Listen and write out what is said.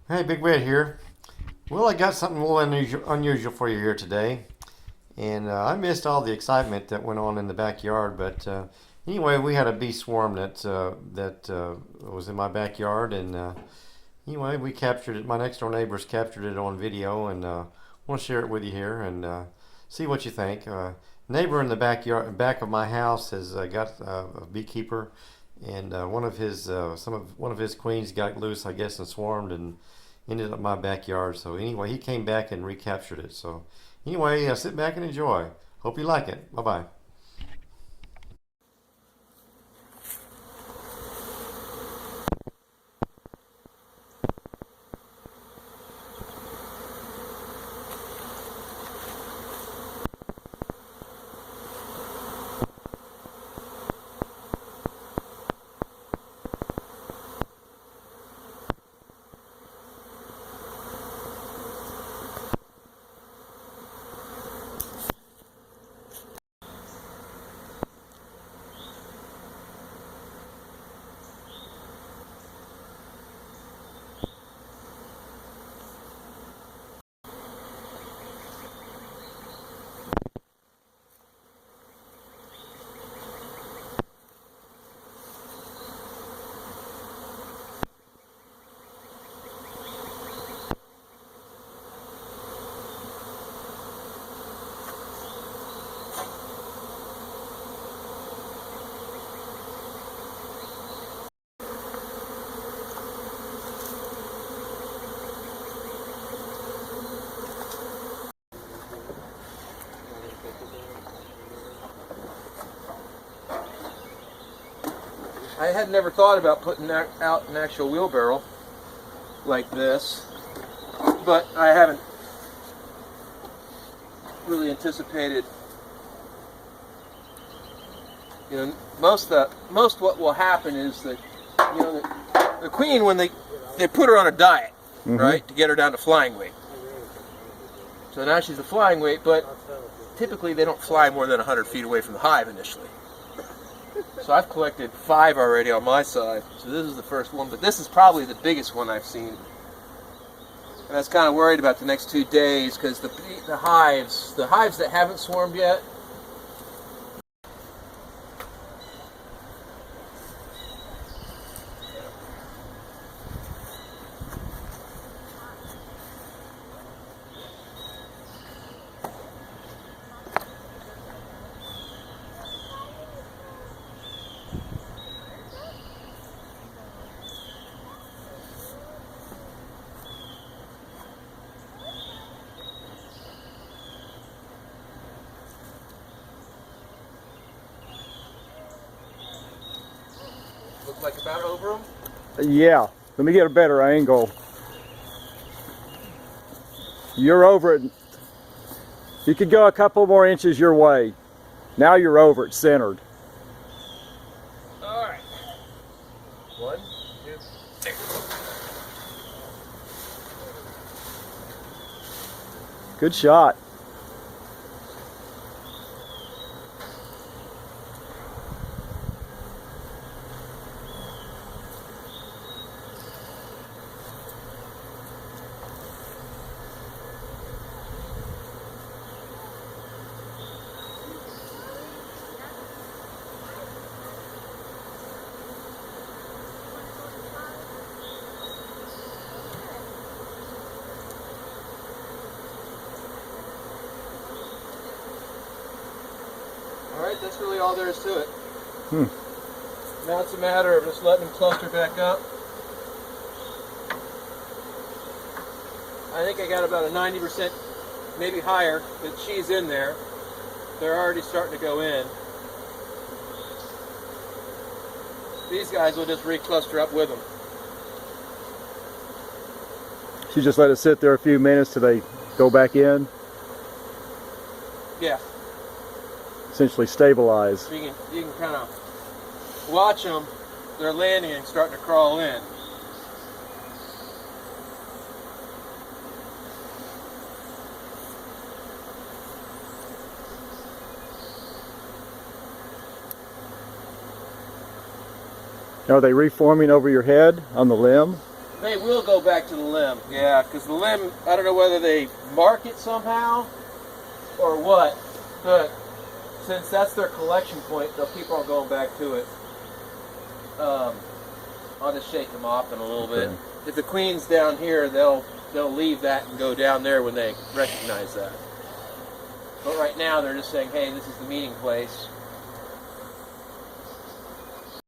Hey, Big Red here. Well, I got something a little unusual for you here today. And I missed all the excitement that went on in the backyard. But anyway, we had a bee swarm that was in my backyard. And anyway, we captured it. My next door neighbors captured it on video. And want to share it with you here and see what you think. Neighbor in the back of my house has got a beekeeper. And one of his queens got loose, I guess, and swarmed and ended up in my backyard. So anyway, he came back and recaptured it. So anyway, sit back and enjoy. Hope you like it. Bye bye. I had never thought about putting out an actual wheelbarrow like this, but I haven't really anticipated. Most what will happen is that the queen, when they put her on a diet, right, to get her down to flying weight. So now she's a flying weight, but typically they don't fly more than 100 feet away from the hive initially. So I've collected 5 already on my side. So this is the first one, but this is probably the biggest one I've seen. And I was kind of worried about the next 2 days because the hives that haven't swarmed yet, look like about over them. Yeah, let me get a better angle. You're over it. You could go a couple more inches your way. Now you're over it, centered. All right. 1, 2, 3. Good shot. Alright, that's really all there is to it. Now it's a matter of just letting them cluster back up. I think I got about a 90%, maybe higher, that she's in there. They're already starting to go in. These guys will just recluster up with them. You just let it sit there a few minutes till they go back in, Yeah, essentially stabilize. you can kind of watch them. They're landing and starting to crawl in. Are they reforming over your head on the limb? They will go back to the limb, yeah, because the limb, I don't know whether they mark it somehow or what, but since that's their collection point, they'll keep on going back to it. I'll just shake them off in a little bit. If the queen's down here, they'll leave that and go down there when they recognize that. But right now, they're just saying, hey, this is the meeting place.